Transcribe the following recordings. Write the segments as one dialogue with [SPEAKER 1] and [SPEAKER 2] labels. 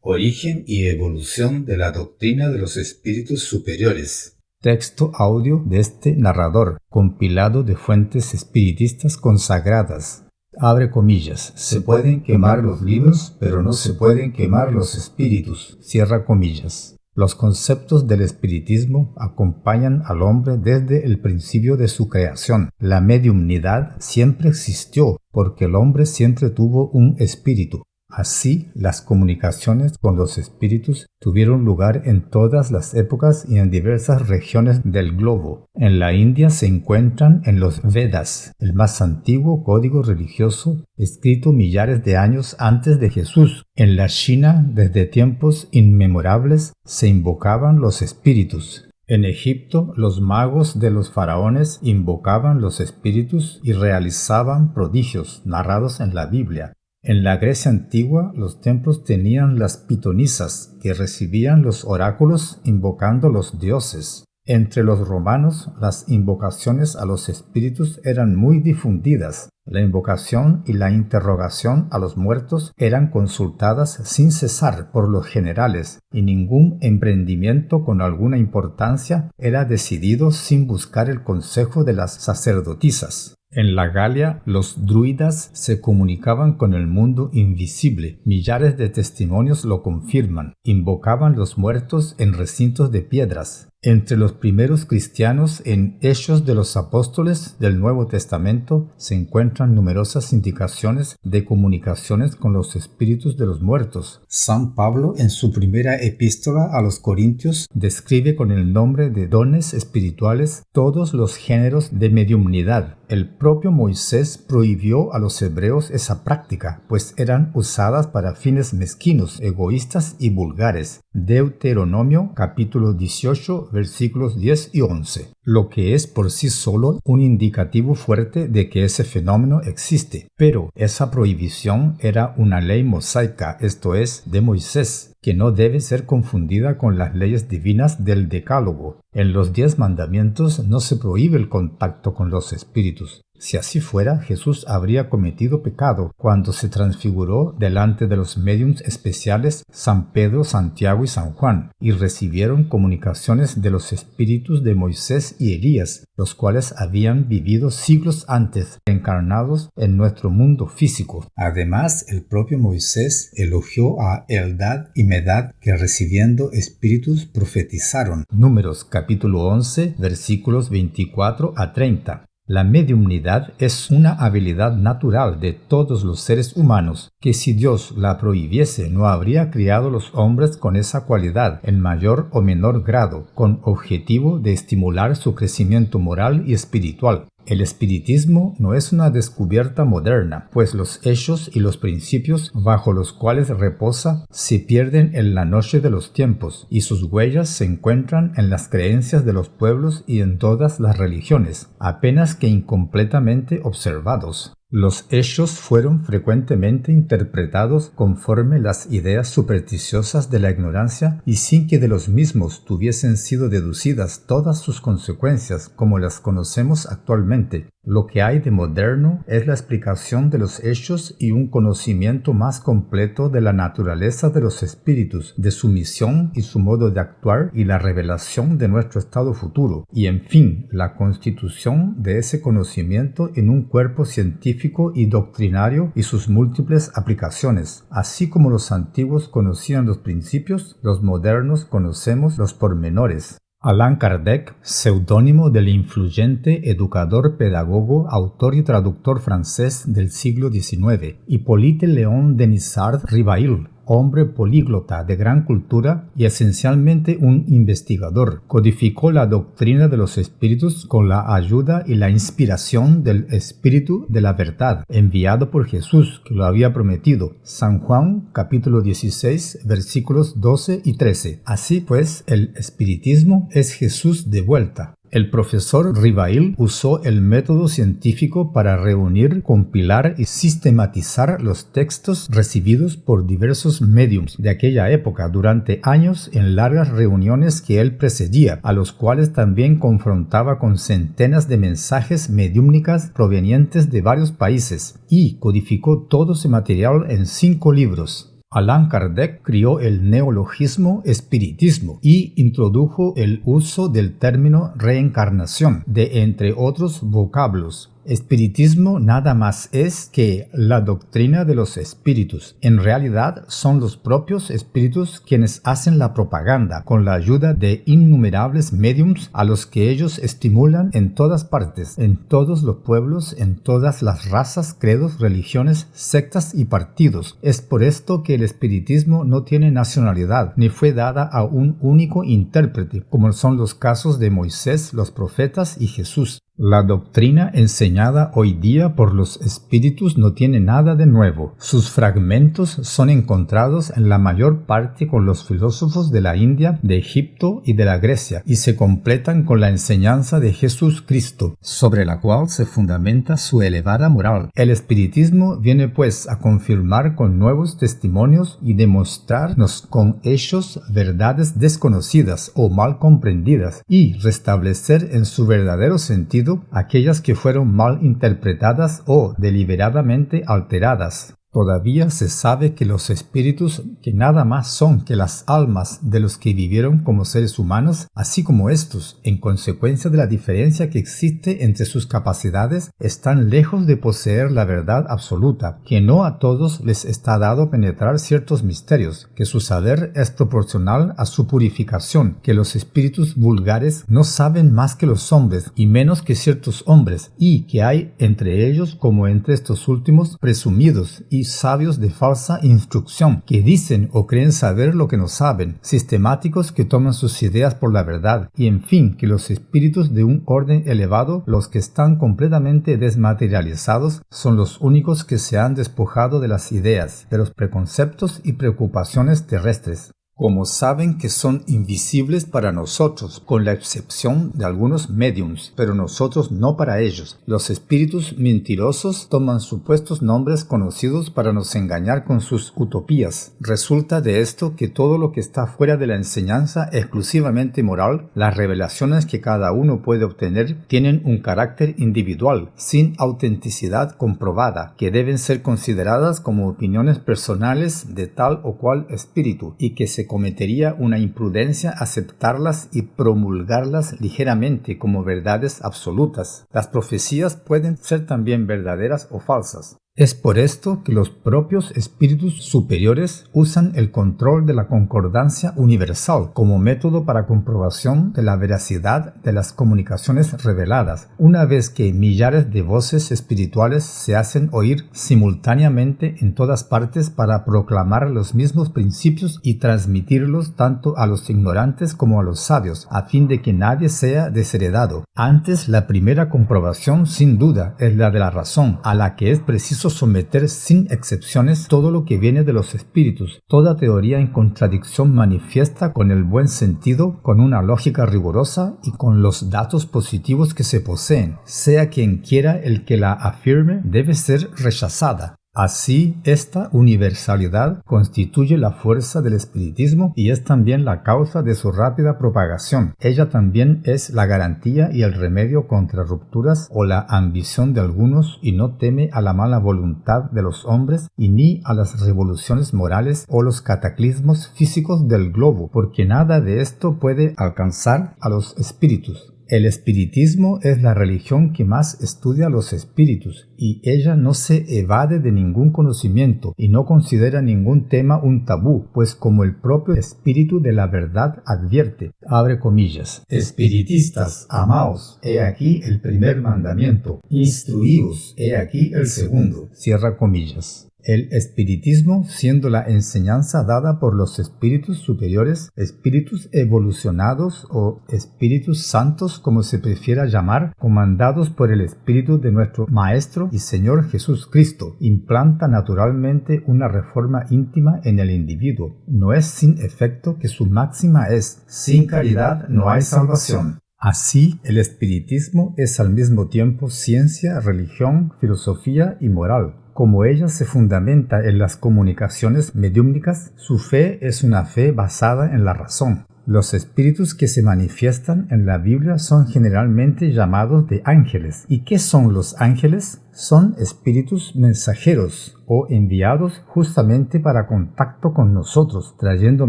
[SPEAKER 1] Origen y evolución de la doctrina de los espíritus superiores.
[SPEAKER 2] Texto audio de este narrador, compilado de fuentes espiritistas consagradas. Abre comillas. Se pueden quemar los libros, pero no se pueden quemar los espíritus. Cierra comillas. Los conceptos del espiritismo acompañan al hombre desde el principio de su creación. La mediumnidad siempre existió porque el hombre siempre tuvo un espíritu. Así, las comunicaciones con los espíritus tuvieron lugar en todas las épocas y en diversas regiones del globo. En la India se encuentran en los Vedas, el más antiguo código religioso escrito millares de años antes de Jesús. En la China, desde tiempos inmemorables, se invocaban los espíritus. En Egipto, los magos de los faraones invocaban los espíritus y realizaban prodigios narrados en la Biblia. En la Grecia antigua, los templos tenían las pitonisas, que recibían los oráculos invocando los dioses. Entre los romanos, las invocaciones a los espíritus eran muy difundidas. La invocación y la interrogación a los muertos eran consultadas sin cesar por los generales, y ningún emprendimiento con alguna importancia era decidido sin buscar el consejo de las sacerdotisas. En la Galia, los druidas se comunicaban con el mundo invisible. Millares de testimonios lo confirman. Invocaban los muertos en recintos de piedras. Entre los primeros cristianos en Hechos de los Apóstoles del Nuevo Testamento se encuentran numerosas indicaciones de comunicaciones con los espíritus de los muertos. San Pablo, en su primera epístola a los Corintios, describe con el nombre de dones espirituales todos los géneros de mediumnidad. El propio Moisés prohibió a los hebreos esa práctica, pues eran usadas para fines mezquinos, egoístas y vulgares. Deuteronomio capítulo 18 versículos 10 y 11, lo que es por sí solo un indicativo fuerte de que ese fenómeno existe. Pero esa prohibición era una ley mosaica, esto es, de Moisés, que no debe ser confundida con las leyes divinas del Decálogo. En los 10 mandamientos no se prohíbe el contacto con los espíritus. Si así fuera, Jesús habría cometido pecado cuando se transfiguró delante de los médiums especiales San Pedro, Santiago y San Juan, y recibieron comunicaciones de los espíritus de Moisés y Elías, los cuales habían vivido siglos antes, encarnados en nuestro mundo físico. Además, el propio Moisés elogió a Eldad y Medad, que recibiendo espíritus profetizaron. Números capítulo 11, versículos 24 a 30. La mediumnidad es una habilidad natural de todos los seres humanos, que si Dios la prohibiese no habría criado los hombres con esa cualidad en mayor o menor grado, con objetivo de estimular su crecimiento moral y espiritual. El espiritismo no es una descubierta moderna, pues los hechos y los principios bajo los cuales reposa se pierden en la noche de los tiempos, y sus huellas se encuentran en las creencias de los pueblos y en todas las religiones, apenas que incompletamente observados. Los hechos fueron frecuentemente interpretados conforme las ideas supersticiosas de la ignorancia y sin que de los mismos tuviesen sido deducidas todas sus consecuencias como las conocemos actualmente. Lo que hay de moderno es la explicación de los hechos y un conocimiento más completo de la naturaleza de los espíritus, de su misión y su modo de actuar y la revelación de nuestro estado futuro, y en fin, la constitución de ese conocimiento en un cuerpo científico y doctrinario y sus múltiples aplicaciones. Así como los antiguos conocían los principios, los modernos conocemos los pormenores. Allan Kardec, seudónimo del influyente educador, pedagogo, autor y traductor francés del siglo XIX, Hippolyte Léon Denisard Rivail, hombre políglota de gran cultura y esencialmente un investigador, codificó la doctrina de los espíritus con la ayuda y la inspiración del Espíritu de la Verdad, enviado por Jesús, que lo había prometido. San Juan, capítulo 16, versículos 12 y 13. Así pues, el espiritismo es Jesús de vuelta. El profesor Rivail usó el método científico para reunir, compilar y sistematizar los textos recibidos por diversos médiums de aquella época durante años en largas reuniones que él presidía, a los cuales también confrontaba con centenas de mensajes mediúmnicas provenientes de varios países, y codificó todo ese material en 5 libros. Allan Kardec crió el neologismo espiritismo y introdujo el uso del término reencarnación, de entre otros vocablos. Espiritismo nada más es que la doctrina de los espíritus. En realidad son los propios espíritus quienes hacen la propaganda con la ayuda de innumerables médiums a los que ellos estimulan en todas partes, en todos los pueblos, en todas las razas, credos, religiones, sectas y partidos. Es por esto que el espiritismo no tiene nacionalidad ni fue dada a un único intérprete, como son los casos de Moisés, los profetas y Jesús. La doctrina enseñada hoy día por los espíritus no tiene nada de nuevo. Sus fragmentos son encontrados en la mayor parte con los filósofos de la India, de Egipto y de la Grecia, y se completan con la enseñanza de Jesús Cristo, sobre la cual se fundamenta su elevada moral. El espiritismo viene pues a confirmar con nuevos testimonios y demostrarnos con hechos verdades desconocidas o mal comprendidas, y restablecer en su verdadero sentido aquellas que fueron mal interpretadas o deliberadamente alteradas. Todavía se sabe que los espíritus, que nada más son que las almas de los que vivieron como seres humanos, así como estos, en consecuencia de la diferencia que existe entre sus capacidades, están lejos de poseer la verdad absoluta, que no a todos les está dado penetrar ciertos misterios, que su saber es proporcional a su purificación, que los espíritus vulgares no saben más que los hombres y menos que ciertos hombres, y que hay entre ellos como entre estos últimos presumidos y sabios de falsa instrucción, que dicen o creen saber lo que no saben, sistemáticos que toman sus ideas por la verdad, y en fin, que los espíritus de un orden elevado, los que están completamente desmaterializados, son los únicos que se han despojado de las ideas, de los preconceptos y preocupaciones terrestres. Como saben que son invisibles para nosotros, con la excepción de algunos médiums, pero nosotros no para ellos. Los espíritus mentirosos toman supuestos nombres conocidos para nos engañar con sus utopías. Resulta de esto que todo lo que está fuera de la enseñanza exclusivamente moral, las revelaciones que cada uno puede obtener, tienen un carácter individual, sin autenticidad comprobada, que deben ser consideradas como opiniones personales de tal o cual espíritu, y que se cometería una imprudencia aceptarlas y promulgarlas ligeramente como verdades absolutas. Las profecías pueden ser también verdaderas o falsas. Es por esto que los propios espíritus superiores usan el control de la concordancia universal como método para comprobación de la veracidad de las comunicaciones reveladas, una vez que millares de voces espirituales se hacen oír simultáneamente en todas partes para proclamar los mismos principios y transmitirlos tanto a los ignorantes como a los sabios, a fin de que nadie sea desheredado. Antes, la primera comprobación, sin duda, es la de la razón, a la que es preciso someter sin excepciones todo lo que viene de los espíritus, toda teoría en contradicción manifiesta con el buen sentido, con una lógica rigurosa y con los datos positivos que se poseen, sea quien quiera el que la afirme, debe ser rechazada. Así, esta universalidad constituye la fuerza del espiritismo y es también la causa de su rápida propagación. Ella también es la garantía y el remedio contra rupturas o la ambición de algunos y no teme a la mala voluntad de los hombres y ni a las revoluciones morales o los cataclismos físicos del globo, porque nada de esto puede alcanzar a los espíritus. El espiritismo es la religión que más estudia los espíritus y ella no se evade de ningún conocimiento y no considera ningún tema un tabú, pues como el propio espíritu de la verdad advierte, abre comillas, espiritistas, amaos, he aquí el primer mandamiento, instruíos, he aquí el segundo, cierra comillas. El espiritismo, siendo la enseñanza dada por los espíritus superiores, espíritus evolucionados o espíritus santos, como se prefiera llamar, comandados por el espíritu de nuestro Maestro y Señor Jesús Cristo, implanta naturalmente una reforma íntima en el individuo. No es sin efecto que su máxima es: sin caridad no hay salvación. Así, el espiritismo es al mismo tiempo ciencia, religión, filosofía y moral. Como ella se fundamenta en las comunicaciones mediúmnicas, su fe es una fe basada en la razón. Los espíritus que se manifiestan en la Biblia son generalmente llamados de ángeles. ¿Y qué son los ángeles? son espíritus mensajeros o enviados justamente para contacto con nosotros, trayendo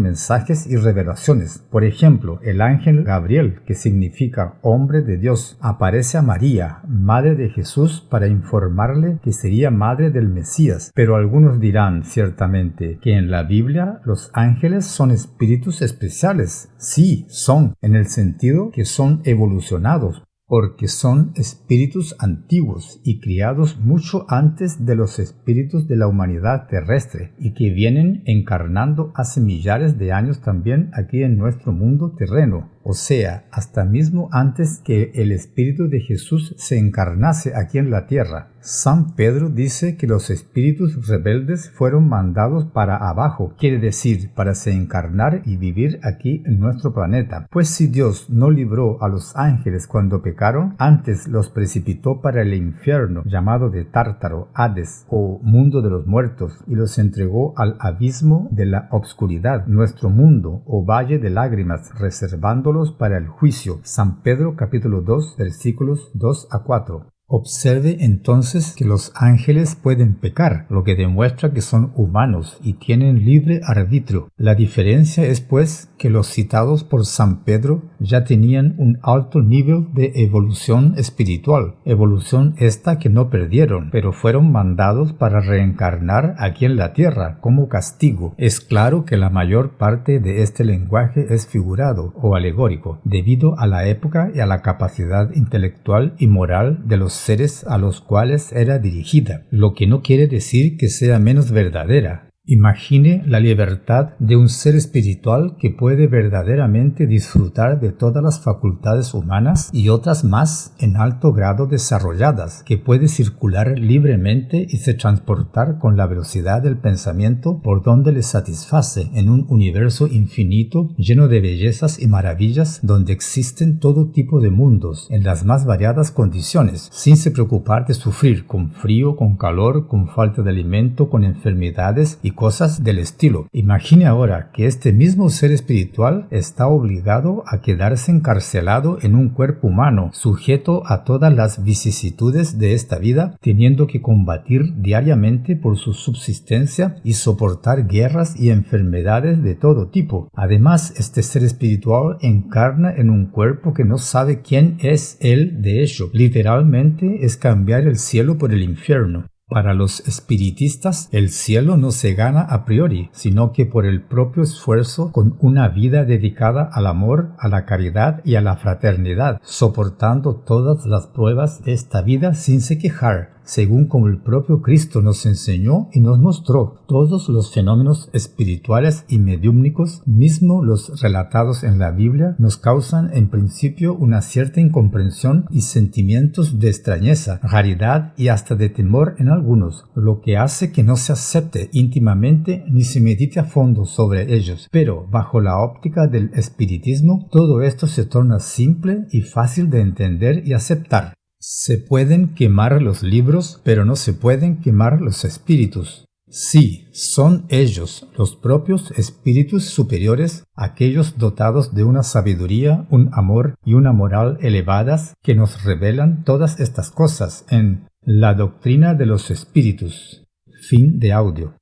[SPEAKER 2] mensajes y revelaciones. Por ejemplo, el ángel Gabriel, que significa hombre de Dios, aparece a María, madre de Jesús, para informarle que sería madre del Mesías. Pero algunos dirán ciertamente que en la Biblia los ángeles son espíritus especiales. Sí, son, en el sentido que son evolucionados, porque son espíritus antiguos y criados mucho antes de los espíritus de la humanidad terrestre y que vienen encarnando hace millares de años también aquí en nuestro mundo terreno, o sea, hasta mismo antes que el Espíritu de Jesús se encarnase aquí en la tierra. San Pedro dice que los espíritus rebeldes fueron mandados para abajo, quiere decir, para se encarnar y vivir aquí en nuestro planeta. Pues si Dios no libró a los ángeles cuando pecaron, antes los precipitó para el infierno, llamado de Tártaro, Hades, o mundo de los muertos, y los entregó al abismo de la obscuridad, nuestro mundo, o valle de lágrimas, reservándolos para el juicio. San Pedro capítulo 2, versículos 2 a 4. Observe entonces que los ángeles pueden pecar, lo que demuestra que son humanos y tienen libre arbitrio. La diferencia es pues que los citados por San Pedro ya tenían un alto nivel de evolución espiritual, evolución esta que no perdieron, pero fueron mandados para reencarnar aquí en la tierra como castigo. Es claro que la mayor parte de este lenguaje es figurado o alegórico, debido a la época y a la capacidad intelectual y moral de los seres a los cuales era dirigida, lo que no quiere decir que sea menos verdadera. Imagine la libertad de un ser espiritual que puede verdaderamente disfrutar de todas las facultades humanas y otras más en alto grado desarrolladas, que puede circular libremente y se transportar con la velocidad del pensamiento por donde le satisface en un universo infinito lleno de bellezas y maravillas donde existen todo tipo de mundos en las más variadas condiciones, sin se preocupar de sufrir con frío, con calor, con falta de alimento, con enfermedades y cosas del estilo. Imagine ahora que este mismo ser espiritual está obligado a quedarse encarcelado en un cuerpo humano, sujeto a todas las vicisitudes de esta vida, teniendo que combatir diariamente por su subsistencia y soportar guerras y enfermedades de todo tipo. Además, este ser espiritual encarna en un cuerpo que no sabe quién es él de hecho. Literalmente es cambiar el cielo por el infierno. Para los espiritistas, el cielo no se gana a priori, sino que por el propio esfuerzo con una vida dedicada al amor, a la caridad y a la fraternidad, soportando todas las pruebas de esta vida sin se quejar, según como el propio Cristo nos enseñó y nos mostró. Todos los fenómenos espirituales y mediúmnicos, mismo los relatados en la Biblia, nos causan en principio una cierta incomprensión y sentimientos de extrañeza, raridad y hasta de temor en algunos, lo que hace que no se acepte íntimamente ni se medite a fondo sobre ellos. Pero bajo la óptica del espiritismo, todo esto se torna simple y fácil de entender y aceptar. Se pueden quemar los libros, pero no se pueden quemar los espíritus. Sí, son ellos, los propios espíritus superiores, aquellos dotados de una sabiduría, un amor y una moral elevadas, que nos revelan todas estas cosas en La doctrina de los espíritus. Fin de audio.